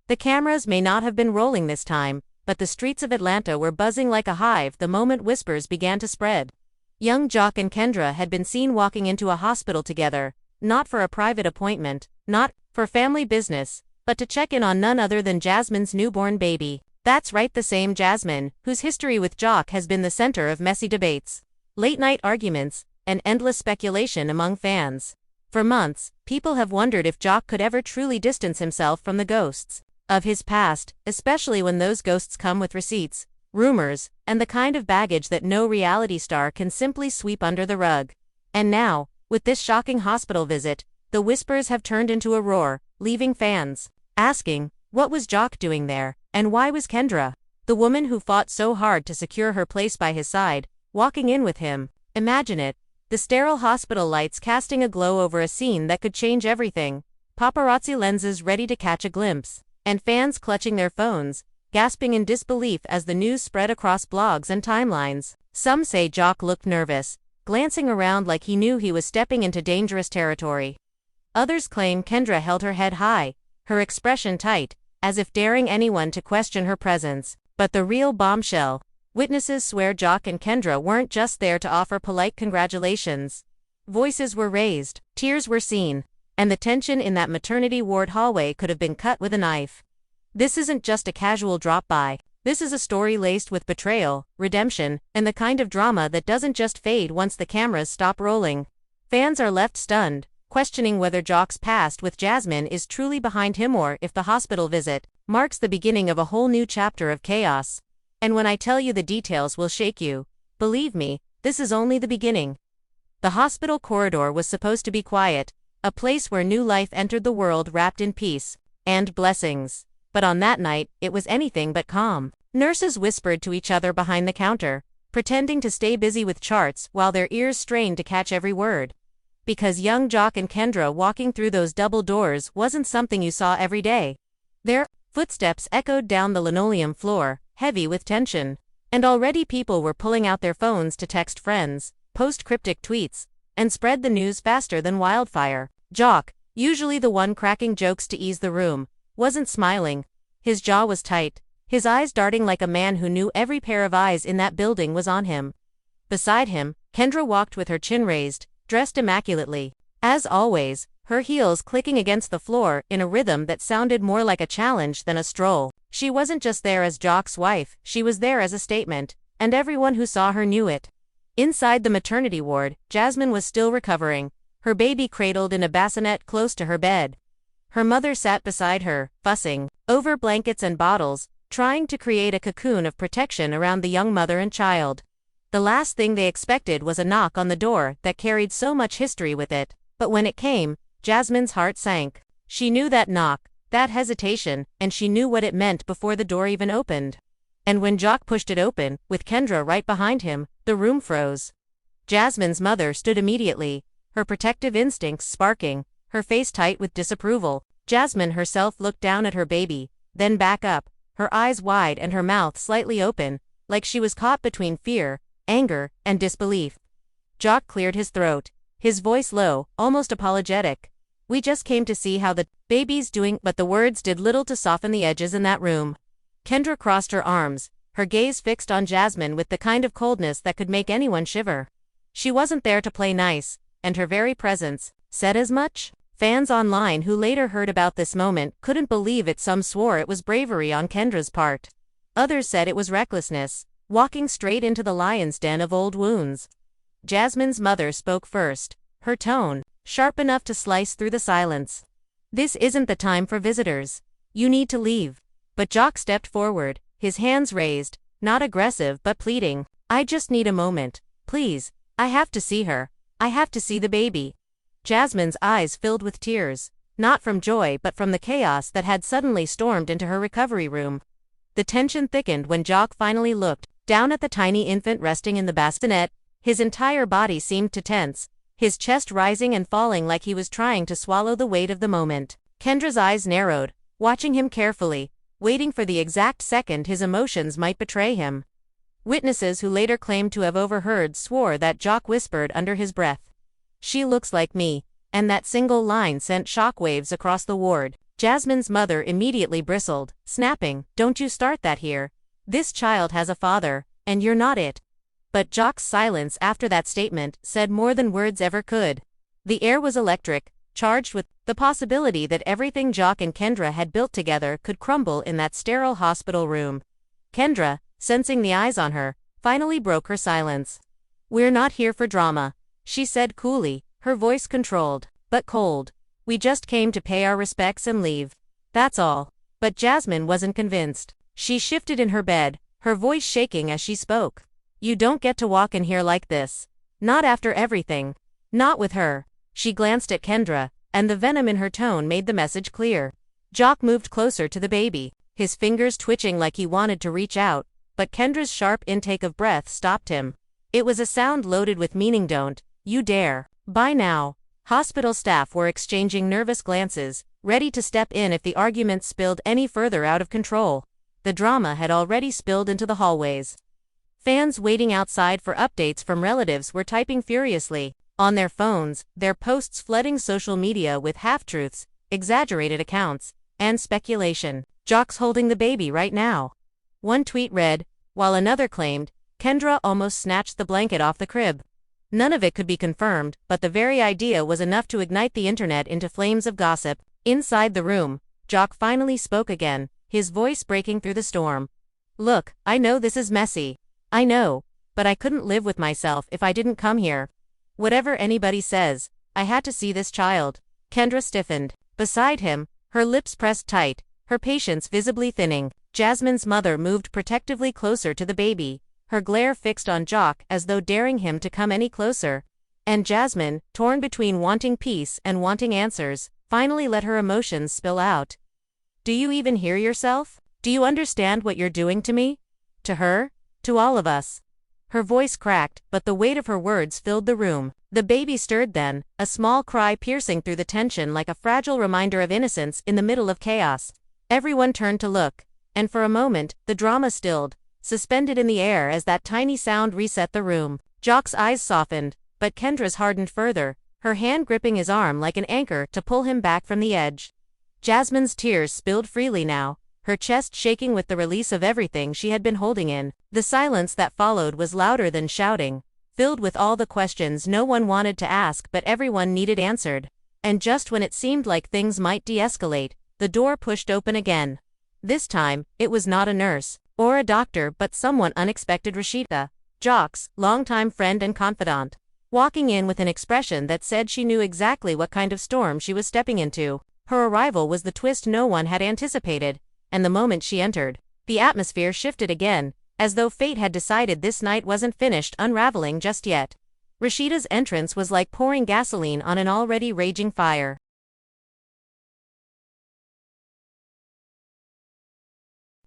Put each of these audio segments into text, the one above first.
The cameras may not have been rolling this time, but the streets of Atlanta were buzzing like a hive the moment whispers began to spread. Young Joc and Kendra had been seen walking into a hospital together, not for a private appointment, not for family business, but to check in on none other than Jasmine's newborn baby. That's right, the same Jasmine, whose history with Joc has been the center of messy debates, late-night arguments, and endless speculation among fans. For months, people have wondered if Joc could ever truly distance himself from the ghosts of his past, especially when those ghosts come with receipts, rumors, and the kind of baggage that no reality star can simply sweep under the rug. And now, with this shocking hospital visit, the whispers have turned into a roar, leaving fans asking, what was Joc doing there, and why was Kendra, the woman who fought so hard to secure her place by his side, walking in with him? Imagine it, the sterile hospital lights casting a glow over a scene that could change everything, paparazzi lenses ready to catch a glimpse, and fans clutching their phones, gasping in disbelief as the news spread across blogs and timelines. Some say Joc looked nervous, glancing around like he knew he was stepping into dangerous territory. Others claim Kendra held her head high, her expression tight, as if daring anyone to question her presence. But the real bombshell: witnesses swear Joc and Kendra weren't just there to offer polite congratulations. Voices were raised, tears were seen, and the tension in that maternity ward hallway could have been cut with a knife. This isn't just a casual drop-by. This is a story laced with betrayal, redemption, and the kind of drama that doesn't just fade once the cameras stop rolling. Fans are left stunned, questioning whether Joc's past with Jasmine is truly behind him or if the hospital visit marks the beginning of a whole new chapter of chaos. And when I tell you the details will shake you, believe me, this is only the beginning. The hospital corridor was supposed to be quiet, a place where new life entered the world wrapped in peace and blessings. But on that night, it was anything but calm. Nurses whispered to each other behind the counter, pretending to stay busy with charts while their ears strained to catch every word. Because young Joc and Kendra walking through those double doors wasn't something you saw every day. Their footsteps echoed down the linoleum floor, heavy with tension. And already people were pulling out their phones to text friends, post cryptic tweets, and spread the news faster than wildfire. Joc, usually the one cracking jokes to ease the room, wasn't smiling. His jaw was tight, his eyes darting like a man who knew every pair of eyes in that building was on him. Beside him, Kendra walked with her chin raised, dressed immaculately. As always, her heels clicking against the floor in a rhythm that sounded more like a challenge than a stroll. She wasn't just there as Joc's wife, she was there as a statement, and everyone who saw her knew it. Inside the maternity ward, Jasmine was still recovering, her baby cradled in a bassinet close to her bed. Her mother sat beside her, fussing over blankets and bottles, trying to create a cocoon of protection around the young mother and child. The last thing they expected was a knock on the door that carried so much history with it. But when it came, Jasmine's heart sank. She knew that knock, that hesitation, and she knew what it meant before the door even opened. And when Joc pushed it open, with Kendra right behind him, the room froze. Jasmine's mother stood immediately, her protective instincts sparking, her face tight with disapproval. Jasmine herself looked down at her baby, then back up, her eyes wide and her mouth slightly open, like she was caught between fear, anger, and disbelief. Joc cleared his throat, his voice low, almost apologetic. "We just came to see how the baby's doing," but the words did little to soften the edges in that room. Kendra crossed her arms, her gaze fixed on Jasmine with the kind of coldness that could make anyone shiver. She wasn't there to play nice, and her very presence said as much. Fans online who later heard about this moment couldn't believe it. Some swore it was bravery on Kendra's part. Others said it was recklessness, walking straight into the lion's den of old wounds. Jasmine's mother spoke first, her tone sharp enough to slice through the silence. "This isn't the time for visitors. You need to leave." But Joc stepped forward, his hands raised, not aggressive but pleading. "I just need a moment, please. I have to see her. I have to see the baby." Jasmine's eyes filled with tears, not from joy but from the chaos that had suddenly stormed into her recovery room. The tension thickened when Joc finally looked down at the tiny infant resting in the bassinet. His entire body seemed to tense, his chest rising and falling like he was trying to swallow the weight of the moment. Kendra's eyes narrowed, watching him carefully, waiting for the exact second his emotions might betray him. Witnesses who later claimed to have overheard swore that Joc whispered under his breath, "She looks like me," and that single line sent shockwaves across the ward. Jasmine's mother immediately bristled, snapping, "Don't you start that here. This child has a father, and you're not it." But Joc's silence after that statement said more than words ever could. The air was electric, charged with the possibility that everything Joc and Kendra had built together could crumble in that sterile hospital room. Kendra, sensing the eyes on her, finally broke her silence. "We're not here for drama," she said coolly, her voice controlled, but cold. "We just came to pay our respects and leave. That's all." But Jasmine wasn't convinced. She shifted in her bed, her voice shaking as she spoke. "You don't get to walk in here like this. Not after everything. Not with her." She glanced at Kendra, and the venom in her tone made the message clear. Joc moved closer to the baby, his fingers twitching like he wanted to reach out, but Kendra's sharp intake of breath stopped him. It was a sound loaded with meaning. "Don't you dare." By now, hospital staff were exchanging nervous glances, ready to step in if the argument spilled any further out of control. The drama had already spilled into the hallways. Fans waiting outside for updates from relatives were typing furiously on their phones, their posts flooding social media with half-truths, exaggerated accounts, and speculation. "Joc's holding the baby right now," one tweet read, while another claimed, "Kendra almost snatched the blanket off the crib." None of it could be confirmed, but the very idea was enough to ignite the internet into flames of gossip. Inside the room, Joc finally spoke again, his voice breaking through the storm. "Look, I know this is messy. I know, but I couldn't live with myself if I didn't come here. Whatever anybody says, I had to see this child." Kendra stiffened. Beside him, her lips pressed tight, her patience visibly thinning. Jasmine's mother moved protectively closer to the baby, her glare fixed on Joc as though daring him to come any closer. And Jasmine, torn between wanting peace and wanting answers, finally let her emotions spill out. "Do you even hear yourself? Do you understand what you're doing to me? To her? To all of us?" Her voice cracked, but the weight of her words filled the room. The baby stirred then, a small cry piercing through the tension like a fragile reminder of innocence in the middle of chaos. Everyone turned to look, and for a moment, the drama stilled, suspended in the air as that tiny sound reset the room. Joc's eyes softened, but Kendra's hardened further, her hand gripping his arm like an anchor to pull him back from the edge. Jasmine's tears spilled freely now, her chest shaking with the release of everything she had been holding in. The silence that followed was louder than shouting, filled with all the questions no one wanted to ask but everyone needed answered. And just when it seemed like things might de-escalate, the door pushed open again. This time, it was not a nurse or a doctor but someone unexpected. Rashida, Joc's longtime friend and confidant, walking in with an expression that said she knew exactly what kind of storm she was stepping into. Her arrival was the twist no one had anticipated, and the moment she entered, the atmosphere shifted again, as though fate had decided this night wasn't finished unraveling just yet. Rashida's entrance was like pouring gasoline on an already raging fire.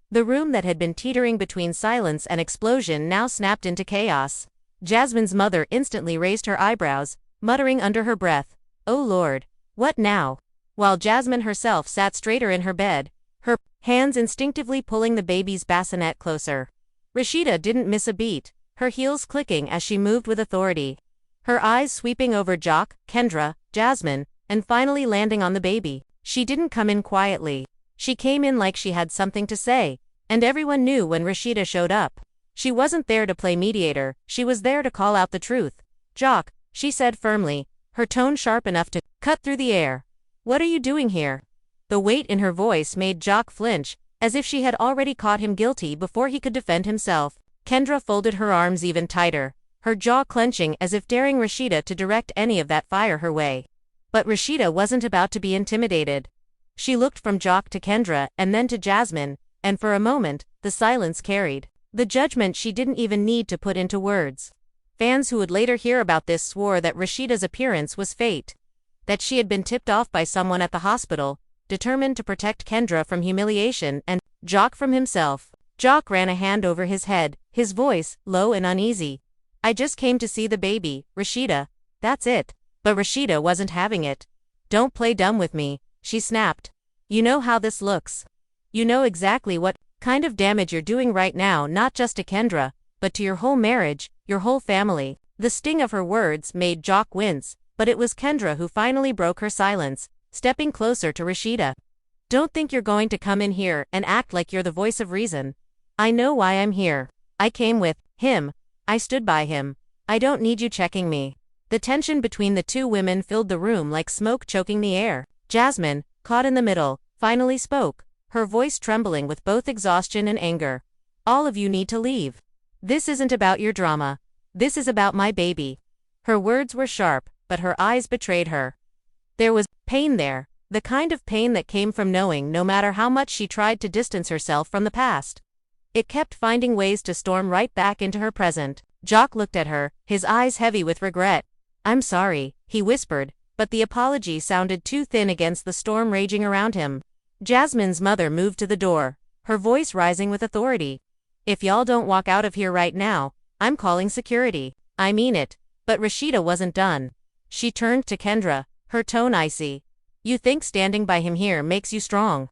The room that had been teetering between silence and explosion now snapped into chaos. Jasmine's mother instantly raised her eyebrows, muttering under her breath, "Oh Lord, what now?" While Jasmine herself sat straighter in her bed, her hands instinctively pulling the baby's bassinet closer. Rashida didn't miss a beat, her heels clicking as she moved with authority. Her eyes sweeping over Joc, Kendra, Jasmine, and finally landing on the baby. She didn't come in quietly. She came in like she had something to say, and everyone knew when Rashida showed up. She wasn't there to play mediator, she was there to call out the truth. "Joc," she said firmly, her tone sharp enough to cut through the air. "What are you doing here?" The weight in her voice made Joc flinch, as if she had already caught him guilty before he could defend himself. Kendra folded her arms even tighter, her jaw clenching as if daring Rashida to direct any of that fire her way. But Rashida wasn't about to be intimidated. She looked from Joc to Kendra and then to Jasmine, and for a moment, the silence carried the judgment she didn't even need to put into words. Fans who would later hear about this swore that Rashida's appearance was fate, that she had been tipped off by someone at the hospital, determined to protect Kendra from humiliation and Joc from himself. Joc ran a hand over his head, his voice low and uneasy. "I just came to see the baby, Rashida. That's it." But Rashida wasn't having it. "Don't play dumb with me," she snapped. "You know how this looks. You know exactly what kind of damage you're doing right now, not just to Kendra, but to your whole marriage, your whole family." The sting of her words made Joc wince, but it was Kendra who finally broke her silence, stepping closer to Rashida. Don't think you're going to come in here and act like you're the voice of reason. I know why I'm here. I came with him. I stood by him. I don't need you checking me." The tension between the two women filled the room like smoke choking the air. Jasmine, caught in the middle, finally spoke, her voice trembling with both exhaustion and anger. "All of you need to leave. This isn't about your drama. This is about my baby." Her words were sharp, but her eyes betrayed her. There was pain there, the kind of pain that came from knowing no matter how much she tried to distance herself from the past, it kept finding ways to storm right back into her present. Joc looked at her, his eyes heavy with regret. "I'm sorry," he whispered, but the apology sounded too thin against the storm raging around him. Jasmine's mother moved to the door, her voice rising with authority. "If y'all don't walk out of here right now, I'm calling security. I mean it." But Rashida wasn't done. She turned to Kendra, her tone icy. "You think standing by him here makes you strong?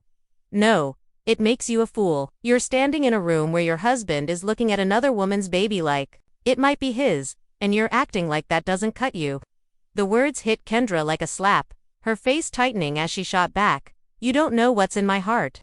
No, it makes you a fool. You're standing in a room where your husband is looking at another woman's baby like it might be his, and you're acting like that doesn't cut you." The words hit Kendra like a slap, her face tightening as she shot back. "You don't know what's in my heart.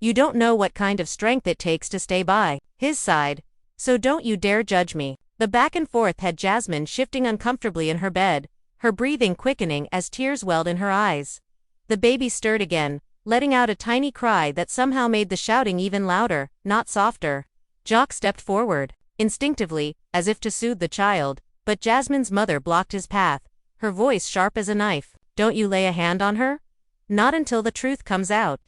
You don't know what kind of strength it takes to stay by his side. So don't you dare judge me." The back and forth had Jasmine shifting uncomfortably in her bed, her breathing quickening as tears welled in her eyes. The baby stirred again, letting out a tiny cry that somehow made the shouting even louder, not softer. Joc stepped forward, instinctively, as if to soothe the child, but Jasmine's mother blocked his path, her voice sharp as a knife. "Don't you lay a hand on her? Not until the truth comes out."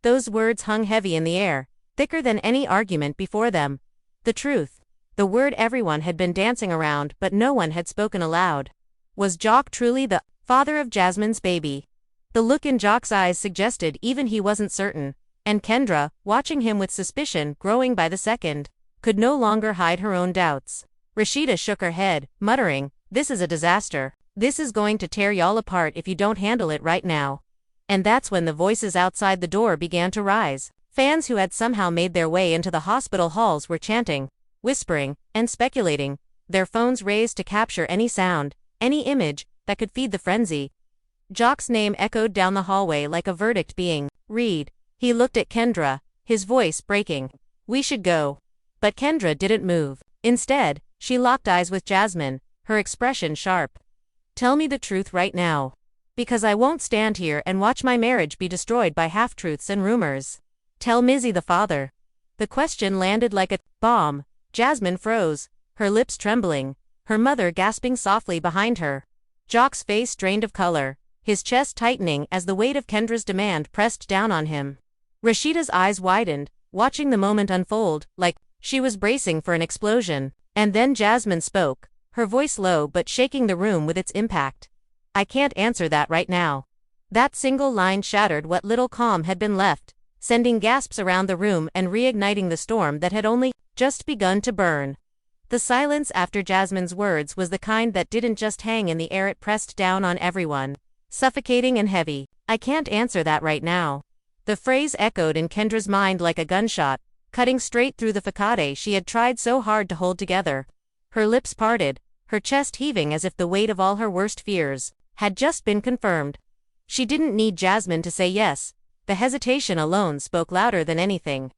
Those words hung heavy in the air, thicker than any argument before them. The truth. The word everyone had been dancing around but no one had spoken aloud. Was Joc truly the father of Jasmine's baby? The look in Joc's eyes suggested even he wasn't certain, and Kendra, watching him with suspicion growing by the second, could no longer hide her own doubts. Rashida shook her head, muttering, "This is a disaster. This is going to tear y'all apart if you don't handle it right now." And that's when the voices outside the door began to rise. Fans who had somehow made their way into the hospital halls were chanting, whispering, and speculating, their phones raised to capture any sound, any image, that could feed the frenzy. Joc's name echoed down the hallway like a verdict being read. He looked at Kendra, his voice breaking. "We should go." But Kendra didn't move. Instead, she locked eyes with Jasmine, her expression sharp. "Tell me the truth right now. Because I won't stand here and watch my marriage be destroyed by half-truths and rumors. Tell Mizzy the father." The question landed like a bomb. Jasmine froze, her lips trembling, her mother gasping softly behind her. Joc's face drained of color, his chest tightening as the weight of Kendra's demand pressed down on him. Rashida's eyes widened, watching the moment unfold, like she was bracing for an explosion. And then Jasmine spoke, her voice low but shaking the room with its impact. "I can't answer that right now." That single line shattered what little calm had been left, sending gasps around the room and reigniting the storm that had only just begun to burn. The silence after Jasmine's words was the kind that didn't just hang in the air, it pressed down on everyone, suffocating and heavy. "I can't answer that right now." The phrase echoed in Kendra's mind like a gunshot, cutting straight through the facade she had tried so hard to hold together. Her lips parted, her chest heaving as if the weight of all her worst fears had just been confirmed. She didn't need Jasmine to say yes. The hesitation alone spoke louder than anything.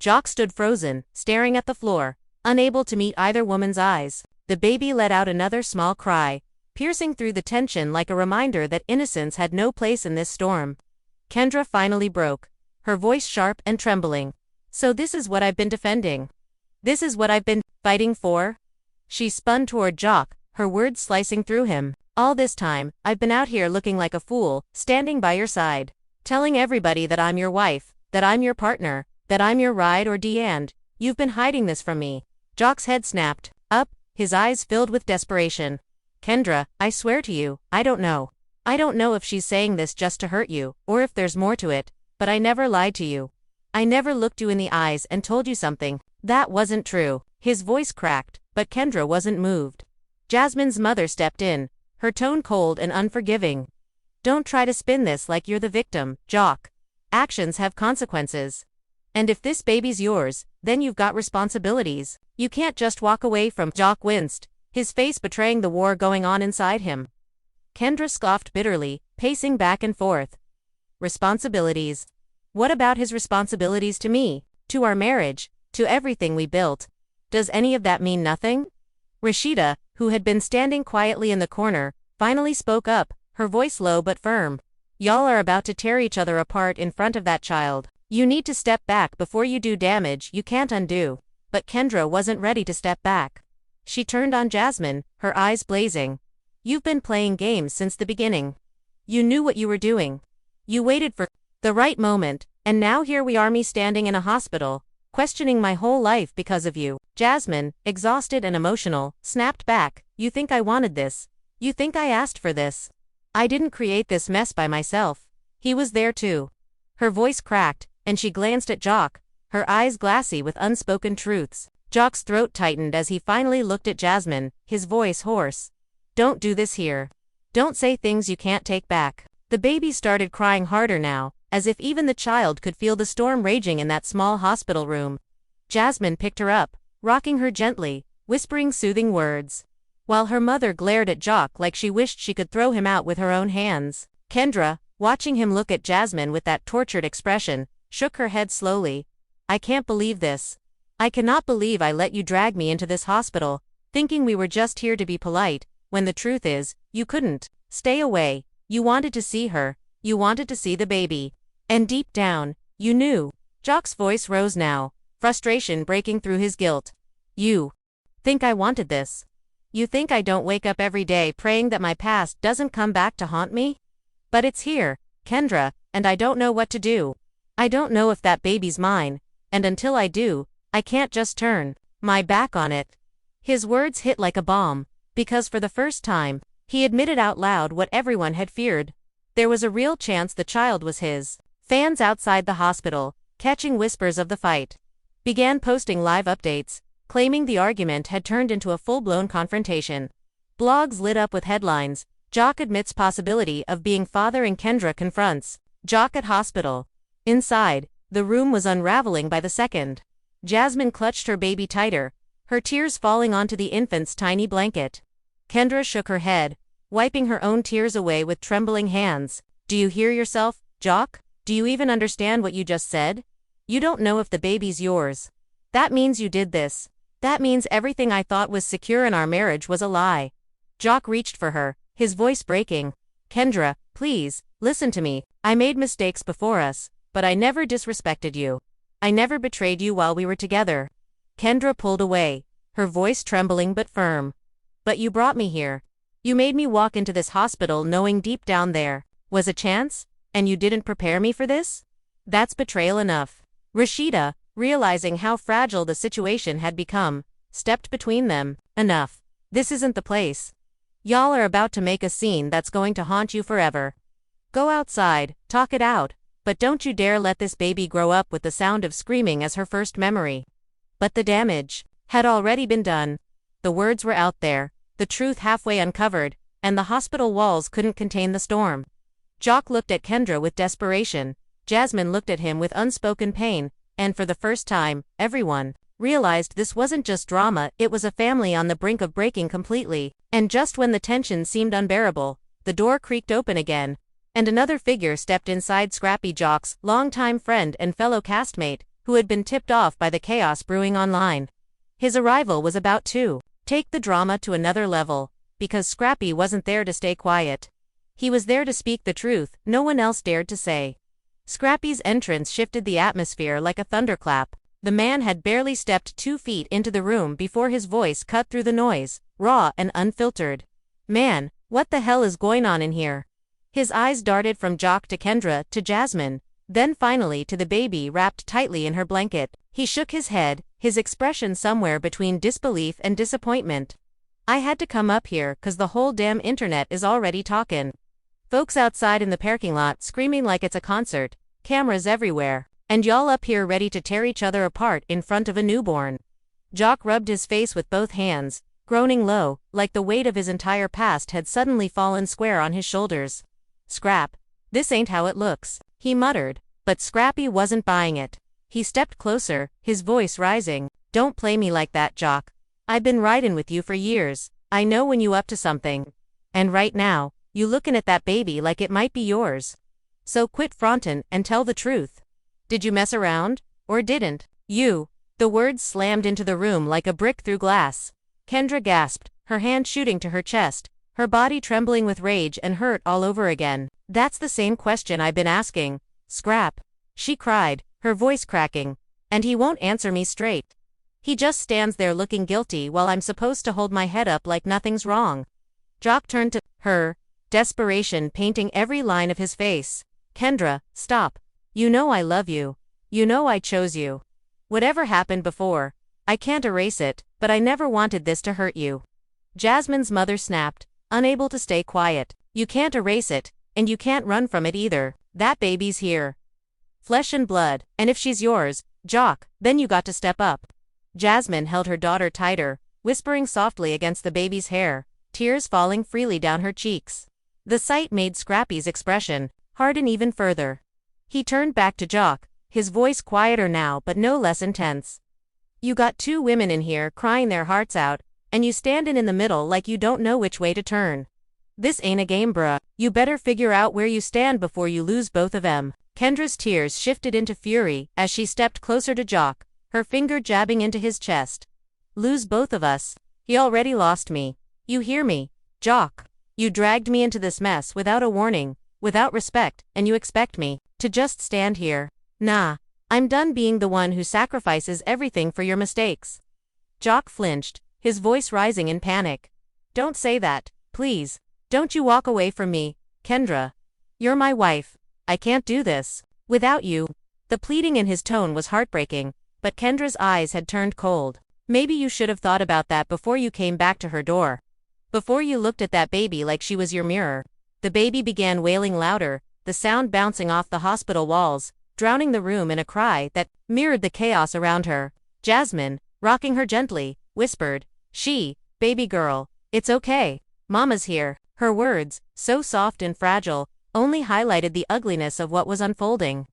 Joc stood frozen, staring at the floor, unable to meet either woman's eyes. The baby let out another small cry, piercing through the tension like a reminder that innocence had no place in this storm. Kendra finally broke, her voice sharp and trembling. "So this is what I've been defending? This is what I've been fighting for?" She spun toward Joc, her words slicing through him. "All this time, I've been out here looking like a fool, standing by your side, telling everybody that I'm your wife, that I'm your partner, that I'm your ride or die, and you've been hiding this from me." Joc's head snapped up, his eyes filled with desperation. "Kendra, I swear to you, I don't know. I don't know if she's saying this just to hurt you, or if there's more to it, but I never lied to you. I never looked you in the eyes and told you something that wasn't true." His voice cracked, but Kendra wasn't moved. Jasmine's mother stepped in, her tone cold and unforgiving. "Don't try to spin this like you're the victim, Joc. Actions have consequences. And if this baby's yours, then you've got responsibilities. You can't just walk away from." Joc winced, his face betraying the war going on inside him. Kendra scoffed bitterly, pacing back and forth. "Responsibilities? What about his responsibilities to me, to our marriage, to everything we built? Does any of that mean nothing? Rashida, who had been standing quietly in the corner, finally spoke up, her voice low but firm. Y'all are about to tear each other apart in front of that child. You need to step back before you do damage you can't undo. But Kendra wasn't ready to step back. She turned on Jasmine, her eyes blazing. You've been playing games since the beginning. You knew what you were doing. You waited for the right moment, and now here we are, me standing in a hospital, questioning my whole life because of you. Jasmine, exhausted and emotional, snapped back. You think I wanted this? You think I asked for this? I didn't create this mess by myself. He was there too. Her voice cracked, and she glanced at Joc, her eyes glassy with unspoken truths. Joc's throat tightened as he finally looked at Jasmine, his voice hoarse. Don't do this here. Don't say things you can't take back. The baby started crying harder now, as if even the child could feel the storm raging in that small hospital room. Jasmine picked her up, rocking her gently, whispering soothing words, while her mother glared at Joc like she wished she could throw him out with her own hands. Kendra, watching him look at Jasmine with that tortured expression, shook her head slowly. I can't believe this. I cannot believe I let you drag me into this hospital, thinking we were just here to be polite, when the truth is, you couldn't. Stay away. You wanted to see her. You wanted to see the baby. And deep down, you knew. Joc's voice rose now, frustration breaking through his guilt. You think I wanted this? You think I don't wake up every day praying that my past doesn't come back to haunt me? But it's here, Kendra, and I don't know what to do. I don't know if that baby's mine, and until I do, I can't just turn my back on it. His words hit like a bomb, because for the first time, he admitted out loud what everyone had feared. There was a real chance the child was his. Fans outside the hospital, catching whispers of the fight, began posting live updates, claiming the argument had turned into a full-blown confrontation. Blogs lit up with headlines. Joc admits possibility of being father and Kendra confronts Joc at hospital. Inside, the room was unraveling by the second. Jasmine clutched her baby tighter, her tears falling onto the infant's tiny blanket. Kendra shook her head, wiping her own tears away with trembling hands. Do you hear yourself, Joc? Do you even understand what you just said? You don't know if the baby's yours. That means you did this. That means everything I thought was secure in our marriage was a lie. Joc reached for her, his voice breaking. Kendra, please, listen to me. I made mistakes before us, but I never disrespected you. I never betrayed you while we were together. Kendra pulled away, her voice trembling but firm. But you brought me here. You made me walk into this hospital knowing deep down there was a chance, and you didn't prepare me for this? That's betrayal enough. Rashida, realizing how fragile the situation had become, stepped between them. Enough. This isn't the place. Y'all are about to make a scene that's going to haunt you forever. Go outside, talk it out, but don't you dare let this baby grow up with the sound of screaming as her first memory. But the damage had already been done. The words were out there, the truth halfway uncovered, and the hospital walls couldn't contain the storm. Joc looked at Kendra with desperation. Jasmine looked at him with unspoken pain, and for the first time, everyone realized this wasn't just drama, it was a family on the brink of breaking completely. And just when the tension seemed unbearable, the door creaked open again, and another figure stepped inside. Scrappy, Joc's longtime friend and fellow castmate, who had been tipped off by the chaos brewing online. His arrival was about to take the drama to another level, because Scrappy wasn't there to stay quiet. He was there to speak the truth no one else dared to say. Scrappy's entrance shifted the atmosphere like a thunderclap. The man had barely stepped 2 feet into the room before his voice cut through the noise, raw and unfiltered. Man, what the hell is going on in here? His eyes darted from Joc to Kendra to Jasmine, then finally to the baby wrapped tightly in her blanket. He shook his head, his expression somewhere between disbelief and disappointment. I had to come up here 'cause the whole damn internet is already talkin'. Folks outside in the parking lot screaming like it's a concert, cameras everywhere, and y'all up here ready to tear each other apart in front of a newborn. Joc rubbed his face with both hands, groaning low, like the weight of his entire past had suddenly fallen square on his shoulders. Scrap, this ain't how it looks, he muttered, but Scrappy wasn't buying it. He stepped closer, his voice rising. Don't play me like that, Joc. I've been riding with you for years. I know when you up to something. And right now, you looking at that baby like it might be yours. So quit frontin' and tell the truth. Did you mess around? Or didn't you? The words slammed into the room like a brick through glass. Kendra gasped, her hand shooting to her chest, her body trembling with rage and hurt all over again. That's the same question I've been asking, Scrap. She cried, her voice cracking. And he won't answer me straight. He just stands there looking guilty while I'm supposed to hold my head up like nothing's wrong. Joc turned to her, desperation painting every line of his face. Kendra, stop. You know I love you. You know I chose you. Whatever happened before, I can't erase it, but I never wanted this to hurt you. Jasmine's mother snapped, unable to stay quiet. You can't erase it, and you can't run from it either. That baby's here. Flesh and blood, and if she's yours, Joc, then you got to step up. Jasmine held her daughter tighter, whispering softly against the baby's hair, tears falling freely down her cheeks. The sight made Scrappy's expression harden even further. He turned back to Joc, his voice quieter now but no less intense. You got two women in here crying their hearts out, and you standin' in the middle like you don't know which way to turn. This ain't a game, bruh. You better figure out where you stand before you lose both of 'em. Kendra's tears shifted into fury as she stepped closer to Joc, her finger jabbing into his chest. Lose both of us. He already lost me. You hear me, Joc? You dragged me into this mess without a warning, without respect, and you expect me to just stand here. Nah, I'm done being the one who sacrifices everything for your mistakes. Joc flinched, his voice rising in panic. Don't say that, please. Don't you walk away from me, Kendra. You're my wife. I can't do this without you. The pleading in his tone was heartbreaking, but Kendra's eyes had turned cold. Maybe you should have thought about that before you came back to her door. Before you looked at that baby like she was your mirror. The baby began wailing louder, the sound bouncing off the hospital walls, drowning the room in a cry that mirrored the chaos around her. Jasmine, rocking her gently, whispered, baby girl, it's okay. Mama's here. Her words, so soft and fragile, only highlighted the ugliness of what was unfolding.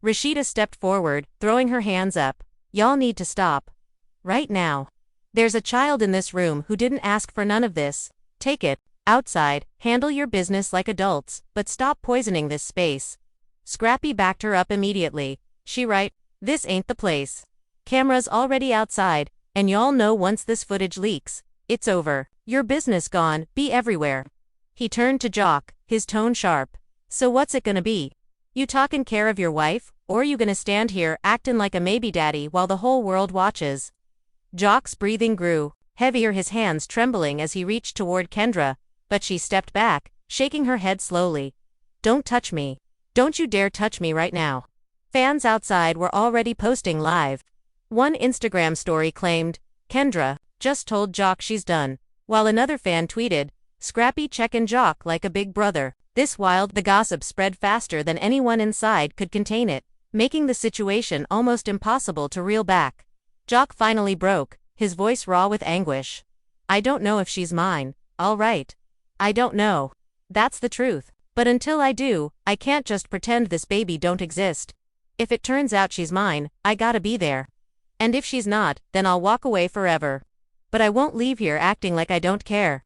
Rashida stepped forward, throwing her hands up. Y'all need to stop. Right now. There's a child in this room who didn't ask for none of this. Take it outside, handle your business like adults, but stop poisoning this space. Scrappy backed her up immediately. This ain't the place. Camera's already outside, and y'all know once this footage leaks, it's over. Your business gone, be everywhere. He turned to Joc, his tone sharp. So what's it gonna be? You talkin' care of your wife, or you gonna stand here actin' like a maybe daddy while the whole world watches? Joc's breathing grew heavier, his hands trembling as he reached toward Kendra, but she stepped back, shaking her head slowly. Don't touch me. Don't you dare touch me right now. Fans outside were already posting live. One Instagram story claimed, Kendra just told Joc she's done, while another fan tweeted, Scrappy checkin' Joc like a big brother. The gossip spread faster than anyone inside could contain it, making the situation almost impossible to reel back. Joc finally broke, his voice raw with anguish. I don't know if she's mine, all right. I don't know. That's the truth. But until I do, I can't just pretend this baby don't exist. If it turns out she's mine, I gotta be there. And if she's not, then I'll walk away forever. But I won't leave here acting like I don't care.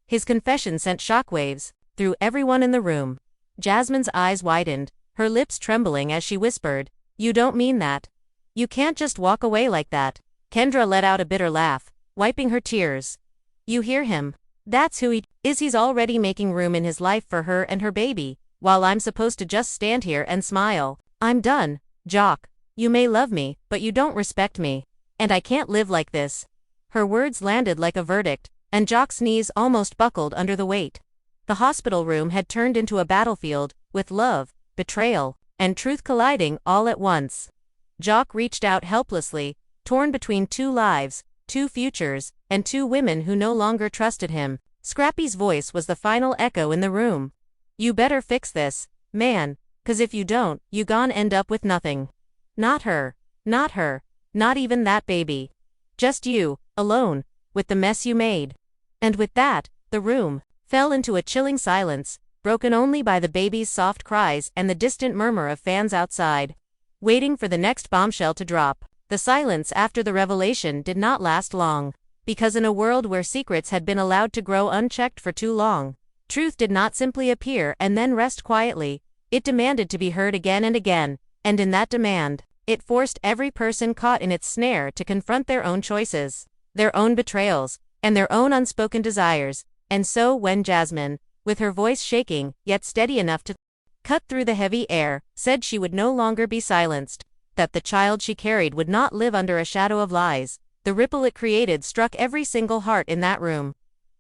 His confession sent shockwaves through everyone in the room. Jasmine's eyes widened, her lips trembling as she whispered, You don't mean that. You can't just walk away like that. Kendra let out a bitter laugh, wiping her tears. You hear him? That's who he is. He's already making room in his life for her and her baby, while I'm supposed to just stand here and smile. I'm done, Joc. You may love me, but you don't respect me. And I can't live like this. Her words landed like a verdict, and Joc's knees almost buckled under the weight. The hospital room had turned into a battlefield, with love, betrayal, and truth colliding all at once. Joc reached out helplessly, torn between two lives, two futures, and two women who no longer trusted him. Scrappy's voice was the final echo in the room. You better fix this, man, 'cause if you don't, you gon' end up with nothing. Not her, not even that baby. Just you, alone, with the mess you made. And with that, the room fell into a chilling silence, broken only by the baby's soft cries and the distant murmur of fans outside, waiting for the next bombshell to drop. The silence after the revelation did not last long, because in a world where secrets had been allowed to grow unchecked for too long, truth did not simply appear and then rest quietly. It demanded to be heard again and again, And in that demand, it forced every person caught in its snare to confront their own choices, their own betrayals, and their own unspoken desires. And so when Jasmine, with her voice shaking, yet steady enough to cut through the heavy air, said she would no longer be silenced, that the child she carried would not live under a shadow of lies, the ripple it created struck every single heart in that room.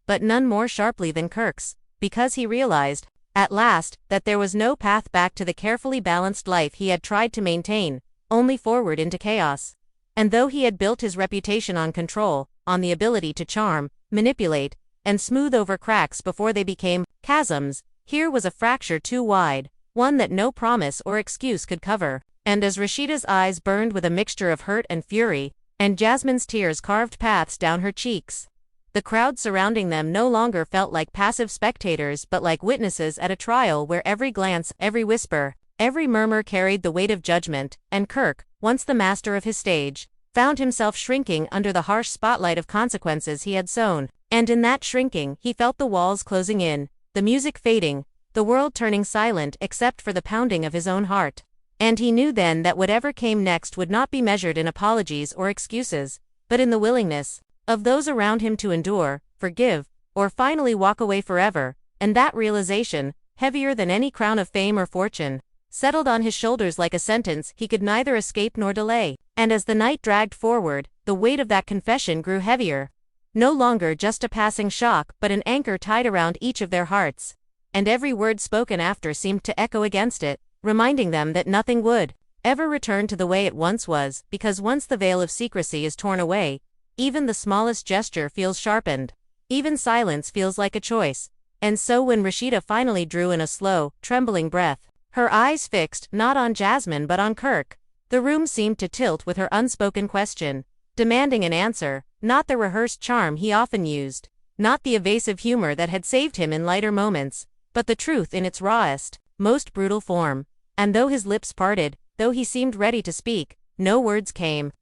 But none more sharply than Kirk's, because he realized, at last, that there was no path back to the carefully balanced life he had tried to maintain, only forward into chaos. And though he had built his reputation on control, on the ability to charm, manipulate, and smooth over cracks before they became chasms, here was a fracture too wide, one that no promise or excuse could cover. And as Rashida's eyes burned with a mixture of hurt and fury, and Jasmine's tears carved paths down her cheeks, the crowd surrounding them no longer felt like passive spectators but like witnesses at a trial where every glance, every whisper, every murmur carried the weight of judgment. And Kirk, once the master of his stage, found himself shrinking under the harsh spotlight of consequences he had sown. And in that shrinking, he felt the walls closing in, the music fading, the world turning silent except for the pounding of his own heart. And he knew then that whatever came next would not be measured in apologies or excuses, but in the willingness of those around him to endure, forgive, or finally walk away forever. And that realization, heavier than any crown of fame or fortune, settled on his shoulders like a sentence he could neither escape nor delay. And as the night dragged forward, the weight of that confession grew heavier. No longer just a passing shock but an anchor tied around each of their hearts. And every word spoken after seemed to echo against it, reminding them that nothing would ever return to the way it once was, because once the veil of secrecy is torn away, even the smallest gesture feels sharpened. Even silence feels like a choice. And so when Rashida finally drew in a slow, trembling breath, her eyes fixed not on Jasmine but on Kirk, the room seemed to tilt with her unspoken question, demanding an answer, not the rehearsed charm he often used, not the evasive humor that had saved him in lighter moments, but the truth in its rawest, most brutal form. And though his lips parted, though he seemed ready to speak, no words came,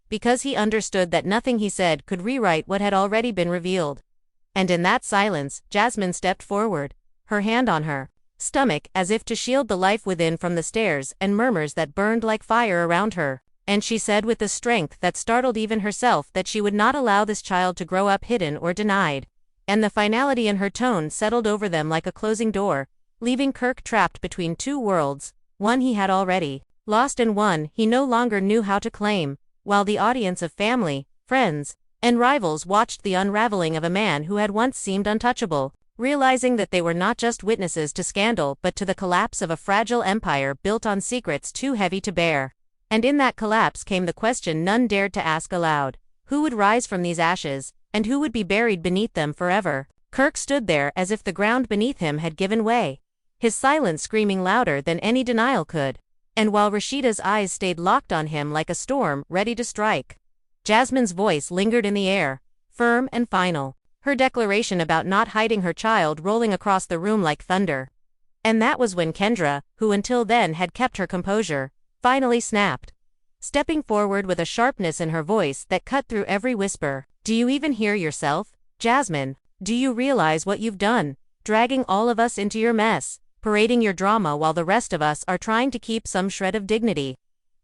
because he understood that nothing he said could rewrite what had already been revealed. And in that silence, Jasmine stepped forward, her hand on her stomach as if to shield the life within from the stares and murmurs that burned like fire around her. And she said with a strength that startled even herself that she would not allow this child to grow up hidden or denied. And the finality in her tone settled over them like a closing door, leaving Kirk trapped between two worlds, one he had already lost and one he no longer knew how to claim, while the audience of family, friends, and rivals watched the unraveling of a man who had once seemed untouchable, realizing that they were not just witnesses to scandal but to the collapse of a fragile empire built on secrets too heavy to bear. And in that collapse came the question none dared to ask aloud: who would rise from these ashes, and who would be buried beneath them forever? Kirk stood there as if the ground beneath him had given way, his silence screaming louder than any denial could. And while Rashida's eyes stayed locked on him like a storm ready to strike, Jasmine's voice lingered in the air, firm and final, her declaration about not hiding her child rolling across the room like thunder. And that was when Kendra, who until then had kept her composure, finally snapped, stepping forward with a sharpness in her voice that cut through every whisper. Do you even hear yourself, Jasmine? Do you realize what you've done, dragging all of us into your mess, parading your drama while the rest of us are trying to keep some shred of dignity?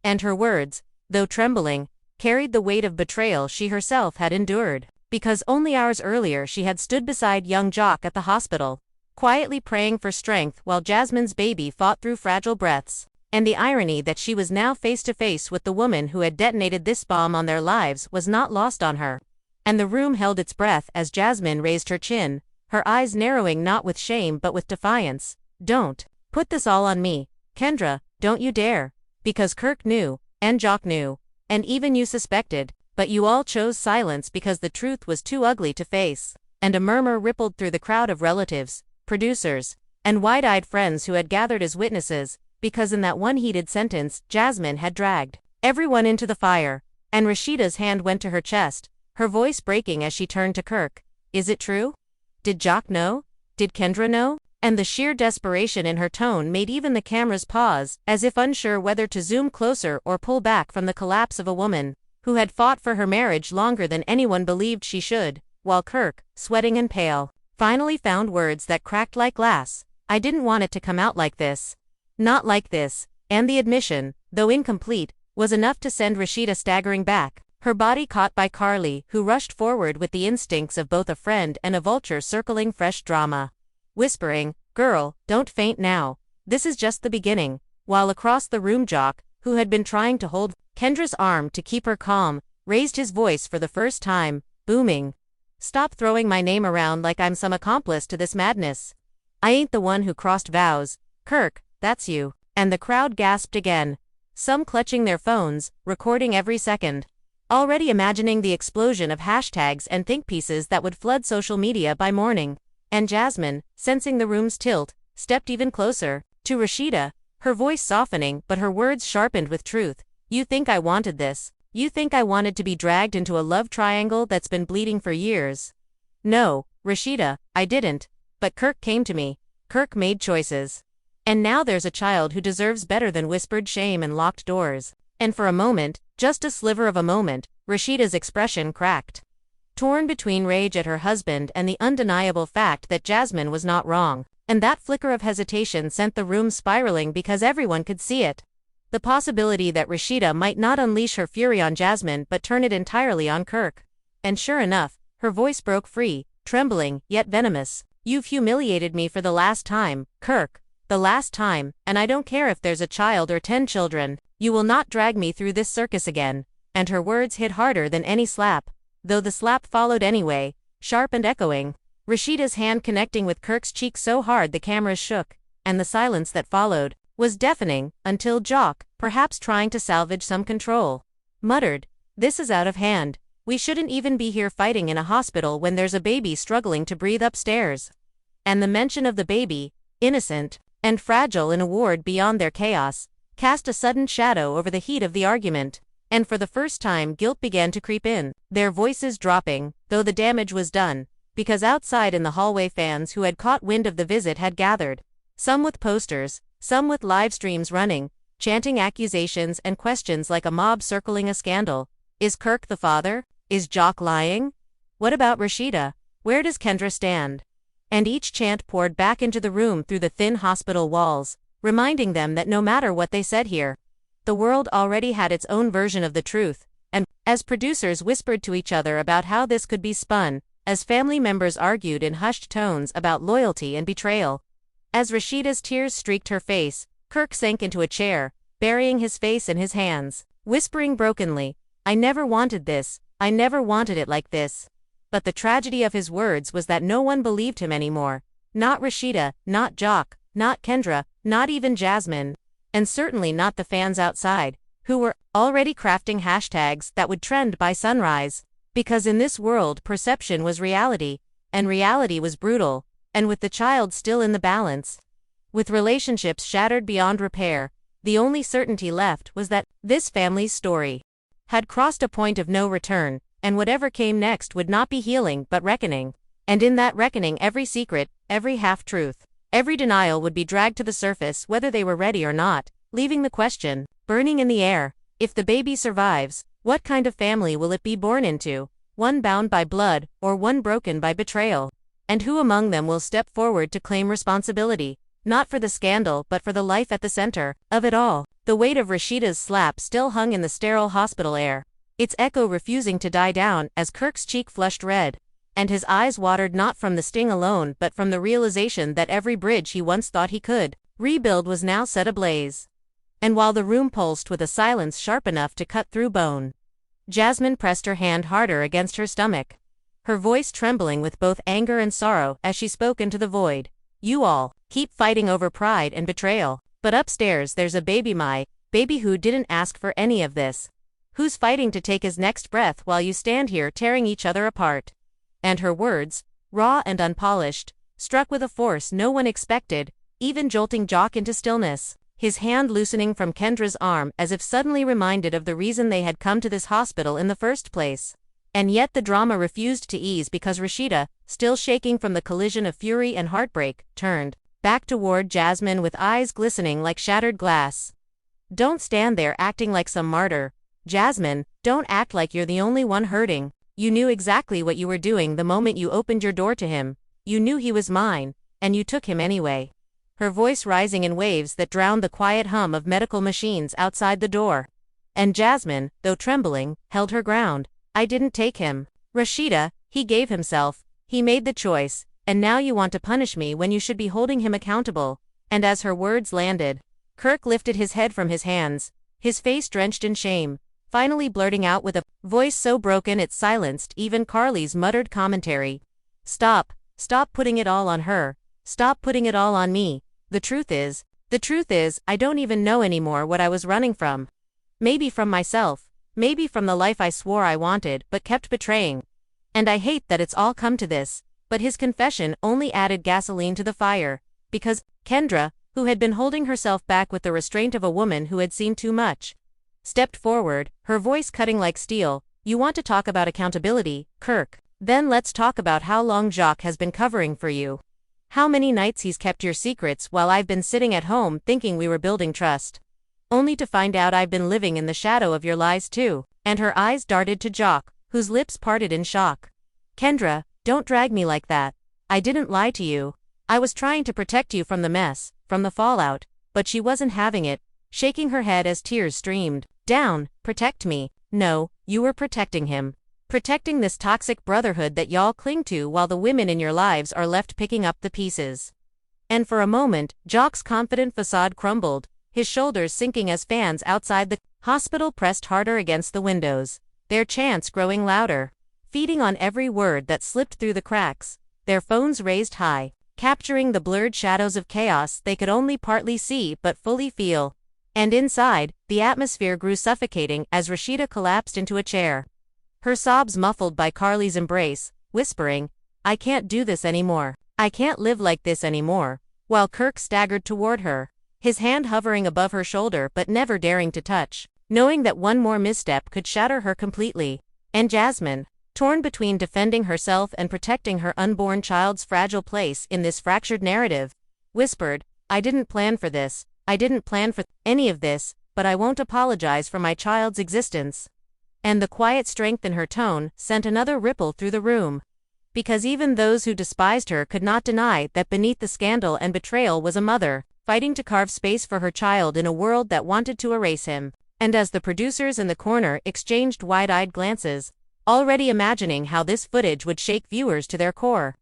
And her words, though trembling, carried the weight of betrayal she herself had endured, because only hours earlier she had stood beside young Joc at the hospital, quietly praying for strength while Jasmine's baby fought through fragile breaths. And the irony that she was now face to face with the woman who had detonated this bomb on their lives was not lost on her. And the room held its breath as Jasmine raised her chin, her eyes narrowing not with shame but with defiance. Don't put this all on me, Kendra, don't you dare. Because Kirk knew, and Joc knew, and even you suspected, but you all chose silence because the truth was too ugly to face. And a murmur rippled through the crowd of relatives, producers, and wide-eyed friends who had gathered as witnesses, because in that one heated sentence, Jasmine had dragged everyone into the fire. And Rashida's hand went to her chest, her voice breaking as she turned to Kirk. Is it true? Did Joc know? Did Kendra know? And the sheer desperation in her tone made even the cameras pause, as if unsure whether to zoom closer or pull back from the collapse of a woman who had fought for her marriage longer than anyone believed she should, while Kirk, sweating and pale, finally found words that cracked like glass. I didn't want it to come out like this. Not like this. And the admission, though incomplete, was enough to send Rashida staggering back, her body caught by Carly, who rushed forward with the instincts of both a friend and a vulture circling fresh drama. Whispering, "Girl, don't faint now. This is just the beginning," while across the room Joc, who had been trying to hold Kendra's arm to keep her calm, raised his voice for the first time, booming. "Stop throwing my name around like I'm some accomplice to this madness. I ain't the one who crossed vows. Kirk, that's you." And the crowd gasped again, some clutching their phones, recording every second, already imagining the explosion of hashtags and think pieces that would flood social media by morning. And Jasmine, sensing the room's tilt, stepped even closer, to Rashida, her voice softening but her words sharpened with truth. "You think I wanted this? You think I wanted to be dragged into a love triangle that's been bleeding for years? No, Rashida, I didn't. But Kirk came to me. Kirk made choices. And now there's a child who deserves better than whispered shame and locked doors." And for a moment, just a sliver of a moment, Rashida's expression cracked. Torn between rage at her husband and the undeniable fact that Jasmine was not wrong. And that flicker of hesitation sent the room spiraling because everyone could see it. The possibility that Rashida might not unleash her fury on Jasmine but turn it entirely on Kirk. And sure enough, her voice broke free, trembling, yet venomous. "You've humiliated me for the last time, Kirk. The last time, and I don't care if there's a child or 10 children. You will not drag me through this circus again." And her words hit harder than any slap, though the slap followed anyway, sharp and echoing. Rashida's hand connecting with Kirk's cheek so hard the cameras shook, and the silence that followed was deafening, until Joc, perhaps trying to salvage some control, muttered, "This is out of hand. We shouldn't even be here fighting in a hospital when there's a baby struggling to breathe upstairs." And the mention of the baby, innocent and fragile in a ward beyond their chaos, cast a sudden shadow over the heat of the argument. And for the first time guilt began to creep in, their voices dropping, though the damage was done, because outside in the hallway fans who had caught wind of the visit had gathered, some with posters, some with live streams running, chanting accusations and questions like a mob circling a scandal. Is Kirk the father? Is Joc lying? What about Rashida? Where does Kendra stand? And each chant poured back into the room through the thin hospital walls, reminding them that no matter what they said here, the world already had its own version of the truth. And as producers whispered to each other about how this could be spun, as family members argued in hushed tones about loyalty and betrayal, as Rashida's tears streaked her face, Kirk sank into a chair, burying his face in his hands, whispering brokenly, "I never wanted this, I never wanted it like this." But the tragedy of his words was that no one believed him anymore. Not Rashida, not Joc, not Kendra, not even Jasmine. And certainly not the fans outside, who were already crafting hashtags that would trend by sunrise. Because in this world perception was reality, and reality was brutal, and with the child still in the balance, with relationships shattered beyond repair, the only certainty left was that this family's story had crossed a point of no return, and whatever came next would not be healing but reckoning. And in that reckoning every secret, every half-truth, every denial would be dragged to the surface whether they were ready or not, leaving the question burning in the air. If the baby survives, what kind of family will it be born into? One bound by blood, or one broken by betrayal? And who among them will step forward to claim responsibility, not for the scandal but for the life at the center of it all? The weight of Rashida's slap still hung in the sterile hospital air, its echo refusing to die down as Kirk's cheek flushed red, and his eyes watered not from the sting alone but from the realization that every bridge he once thought he could rebuild was now set ablaze. And while the room pulsed with a silence sharp enough to cut through bone, Jasmine pressed her hand harder against her stomach, her voice trembling with both anger and sorrow as she spoke into the void. "You all keep fighting over pride and betrayal, but upstairs there's a baby, my baby, who didn't ask for any of this, who's fighting to take his next breath while you stand here tearing each other apart." And her words, raw and unpolished, struck with a force no one expected, even jolting Joc into stillness, his hand loosening from Kendra's arm as if suddenly reminded of the reason they had come to this hospital in the first place. And yet the drama refused to ease because Rashida, still shaking from the collision of fury and heartbreak, turned back toward Jasmine with eyes glistening like shattered glass. "Don't stand there acting like some martyr. Jasmine, don't act like you're the only one hurting. You knew exactly what you were doing the moment you opened your door to him. You knew he was mine, and you took him anyway." her voice rising in waves that drowned the quiet hum of medical machines outside the door. And Jasmine, though trembling, held her ground. I didn't take him. Rashida, he gave himself. He made the choice, and now you want to punish me when you should be holding him accountable. And as her words landed, Kirk lifted his head from his hands, his face drenched in shame, finally blurting out with a voice so broken it silenced even Carly's muttered commentary. Stop putting it all on her. Stop putting it all on me. The truth is, I don't even know anymore what I was running from. Maybe from myself, maybe from the life I swore I wanted but kept betraying. And I hate that it's all come to this, but his confession only added gasoline to the fire, because Kendra, who had been holding herself back with the restraint of a woman who had seen too much, stepped forward, her voice cutting like steel. You want to talk about accountability, Kirk? Then let's talk about how long Joc has been covering for you. How many nights he's kept your secrets while I've been sitting at home thinking we were building trust. Only to find out I've been living in the shadow of your lies too. And her eyes darted to Joc, whose lips parted in shock. Kendra, don't drag me like that. I didn't lie to you. I was trying to protect you from the mess, from the fallout, but she wasn't having it, shaking her head as tears streamed down. Protect me? No, you were protecting him. Protecting this toxic brotherhood that y'all cling to while the women in your lives are left picking up the pieces. And for a moment, Joc's confident facade crumbled, his shoulders sinking as fans outside the hospital pressed harder against the windows, their chants growing louder, feeding on every word that slipped through the cracks, their phones raised high, capturing the blurred shadows of chaos they could only partly see but fully feel. And inside, the atmosphere grew suffocating as Rashida collapsed into a chair, her sobs muffled by Carly's embrace, whispering, I can't do this anymore. I can't live like this anymore, while Kirk staggered toward her, his hand hovering above her shoulder but never daring to touch, knowing that one more misstep could shatter her completely. And Jasmine, torn between defending herself and protecting her unborn child's fragile place in this fractured narrative, whispered, I didn't plan for this. I didn't plan for any of this, but I won't apologize for my child's existence. And the quiet strength in her tone sent another ripple through the room. Because even those who despised her could not deny that beneath the scandal and betrayal was a mother, fighting to carve space for her child in a world that wanted to erase him. And as the producers in the corner exchanged wide-eyed glances, already imagining how this footage would shake viewers to their core,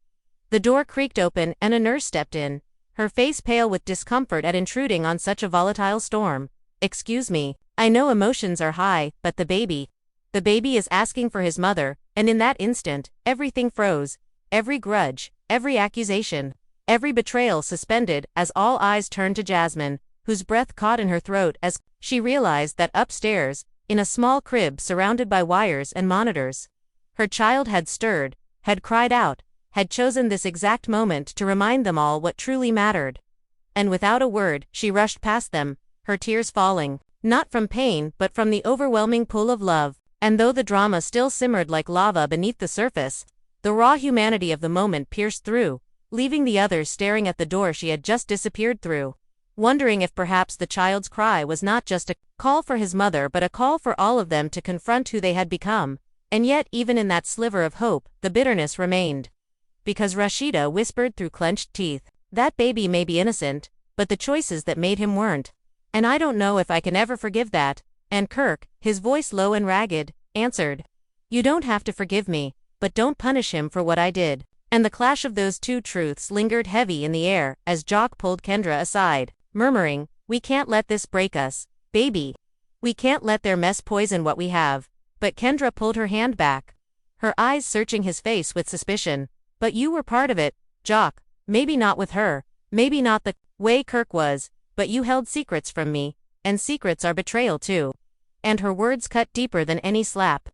the door creaked open and a nurse stepped in, her face pale with discomfort at intruding on such a volatile storm. Excuse me, I know emotions are high, but the baby is asking for his mother, and in that instant, everything froze, every grudge, every accusation, every betrayal suspended as all eyes turned to Jasmine, whose breath caught in her throat as she realized that upstairs, in a small crib surrounded by wires and monitors, her child had stirred, had cried out, had chosen this exact moment to remind them all what truly mattered. And without a word, she rushed past them, her tears falling, not from pain but from the overwhelming pull of love. And though the drama still simmered like lava beneath the surface, the raw humanity of the moment pierced through, leaving the others staring at the door she had just disappeared through, wondering if perhaps the child's cry was not just a call for his mother but a call for all of them to confront who they had become. And yet even in that sliver of hope, the bitterness remained. Because Rashida whispered through clenched teeth, that baby may be innocent, but the choices that made him weren't. And I don't know if I can ever forgive that. And Kirk, his voice low and ragged, answered, You don't have to forgive me, but don't punish him for what I did. And the clash of those two truths lingered heavy in the air as Joc pulled Kendra aside, murmuring, We can't let this break us, baby. We can't let their mess poison what we have. But Kendra pulled her hand back, her eyes searching his face with suspicion. But you were part of it, Joc. Maybe not with her, maybe not the way Kirk was, but you held secrets from me. And secrets are betrayal too. And her words cut deeper than any slap.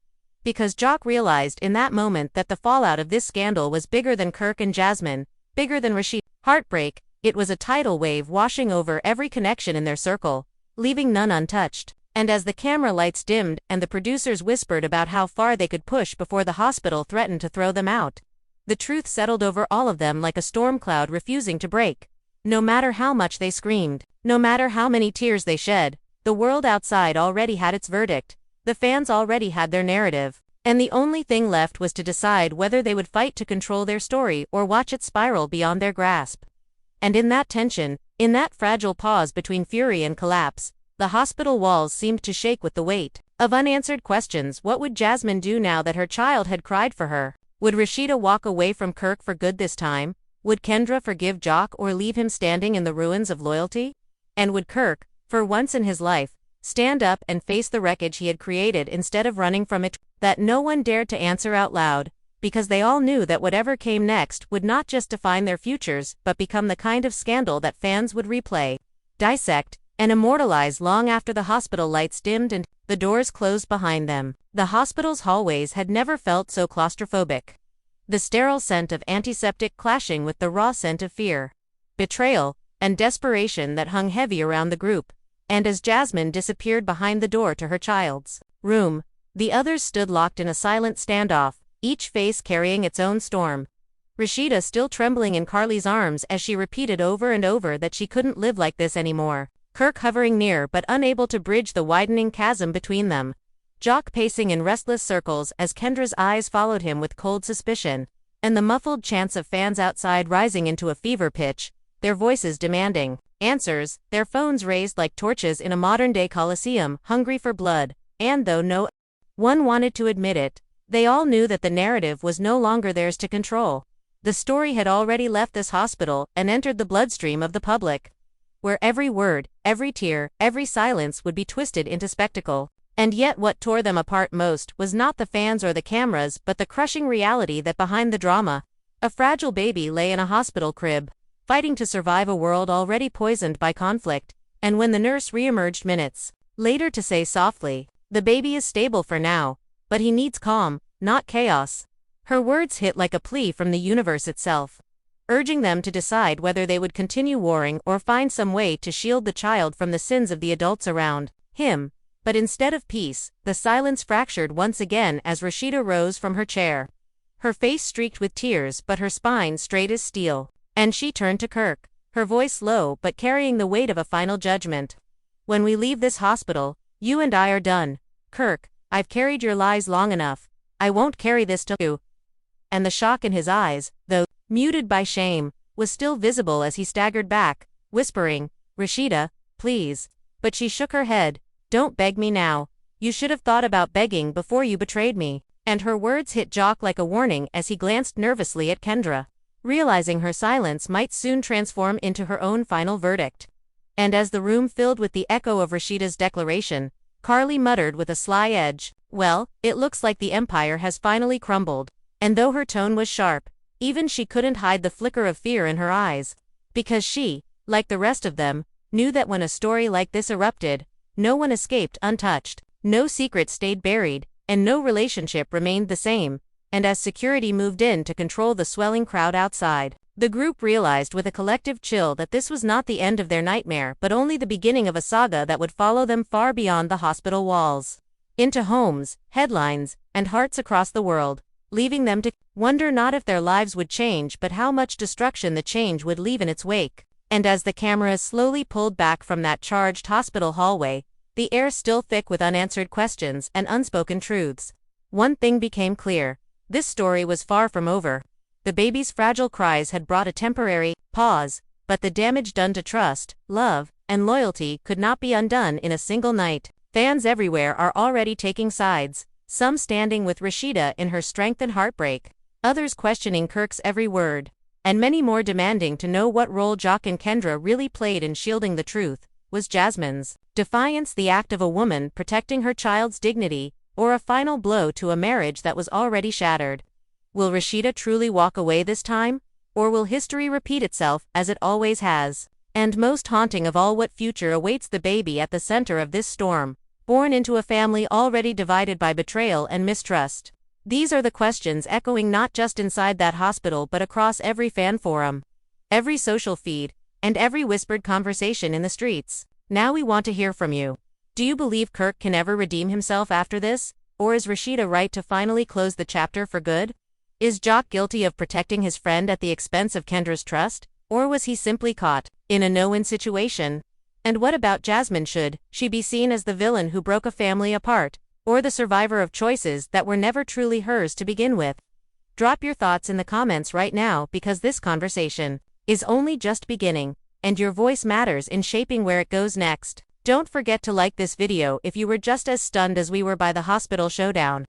Because Joc realized in that moment that the fallout of this scandal was bigger than Kirk and Jasmine, bigger than Rashida. Heartbreak, it was a tidal wave washing over every connection in their circle, leaving none untouched. And as the camera lights dimmed and the producers whispered about how far they could push before the hospital threatened to throw them out, the truth settled over all of them like a storm cloud refusing to break. No matter how much they screamed, no matter how many tears they shed, the world outside already had its verdict, the fans already had their narrative, and the only thing left was to decide whether they would fight to control their story or watch it spiral beyond their grasp. And in that tension, In that fragile pause between fury and collapse, the hospital walls seemed to shake with the weight of unanswered questions. What would Jasmine do now that her child had cried for her? Would Rashida walk away from Kirk for good this time? Would Kendra forgive Joc or leave him standing in the ruins of loyalty? And would Kirk, for once in his life, stand up and face the wreckage he had created instead of running from it? That no one dared to answer out loud, because they all knew that whatever came next would not just define their futures but become the kind of scandal that fans would replay, dissect, and immortalize long after the hospital lights dimmed and the doors closed behind them. The hospital's hallways had never felt so claustrophobic. The sterile scent of antiseptic clashing with the raw scent of fear, betrayal, and desperation that hung heavy around the group. And as Jasmine disappeared behind the door to her child's room, the others stood locked in a silent standoff, each face carrying its own storm. Rashida still trembling in Carly's arms as she repeated over and over that she couldn't live like this anymore. Kirk hovering near but unable to bridge the widening chasm between them. Joc pacing in restless circles as Kendra's eyes followed him with cold suspicion, and the muffled chants of fans outside rising into a fever pitch, their voices demanding answers, their phones raised like torches in a modern-day coliseum, hungry for blood. And though no one wanted to admit it, they all knew that the narrative was no longer theirs to control. The story had already left this hospital and entered the bloodstream of the public, where every word, every tear, every silence would be twisted into spectacle. And yet what tore them apart most was not the fans or the cameras but the crushing reality that behind the drama, a fragile baby lay in a hospital crib, fighting to survive a world already poisoned by conflict. And when the nurse reemerged minutes later to say softly, "The baby is stable for now, but he needs calm, not chaos," her words hit like a plea from the universe itself, urging them to decide whether they would continue warring or find some way to shield the child from the sins of the adults around him. But instead of peace, the silence fractured once again as Rashida rose from her chair. Her face streaked with tears but her spine straight as steel. And she turned to Kirk, her voice low but carrying the weight of a final judgment. "When we leave this hospital, you and I are done. Kirk, I've carried your lies long enough. I won't carry this to you." And the shock in his eyes, though muted by shame, was still visible as he staggered back, whispering, "Rashida, please." But she shook her head. "Don't beg me now. You should have thought about begging before you betrayed me." And her words hit Joc like a warning as he glanced nervously at Kendra, realizing her silence might soon transform into her own final verdict. And as the room filled with the echo of Rashida's declaration, Carly muttered with a sly edge, "Well, it looks like the empire has finally crumbled." And though her tone was sharp, even she couldn't hide the flicker of fear in her eyes, because she, like the rest of them, knew that when a story like this erupted, no one escaped untouched, no secret stayed buried, and no relationship remained the same. And as security moved in to control the swelling crowd outside, the group realized with a collective chill that this was not the end of their nightmare but only the beginning of a saga that would follow them far beyond the hospital walls, into homes, headlines, and hearts across the world, leaving them to wonder not if their lives would change but how much destruction the change would leave in its wake. And as the cameras slowly pulled back from that charged hospital hallway, the air still thick with unanswered questions and unspoken truths, one thing became clear. This story was far from over. The baby's fragile cries had brought a temporary pause, but the damage done to trust, love, and loyalty could not be undone in a single night. Fans everywhere are already taking sides, some standing with Rashida in her strength and heartbreak, others questioning Kirk's every word, and many more demanding to know what role Joc and Kendra really played in shielding the truth. Was Jasmine's defiance the act of a woman protecting her child's dignity, or a final blow to a marriage that was already shattered? Will Rashida truly walk away this time, or will history repeat itself as it always has? And most haunting of all, what future awaits the baby at the center of this storm, born into a family already divided by betrayal and mistrust? These are the questions echoing not just inside that hospital but across every fan forum, every social feed, and every whispered conversation in the streets. Now we want to hear from you. Do you believe Kirk can ever redeem himself after this? Or is Rashida right to finally close the chapter for good? Is Joc guilty of protecting his friend at the expense of Kendra's trust? Or was he simply caught in a no-win situation? And what about Jasmine? Should she be seen as the villain who broke a family apart, or the survivor of choices that were never truly hers to begin with? Drop your thoughts in the comments right now because this conversation is only just beginning. and your voice matters in shaping where it goes next. Don't forget to like this video if you were just as stunned as we were by the hospital showdown.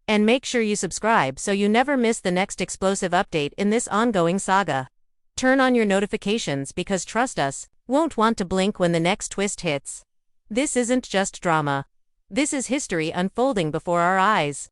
And make sure you subscribe so you never miss the next explosive update in this ongoing saga. Turn on your notifications because trust us, won't want to blink when the next twist hits. This isn't just drama. This is history unfolding before our eyes.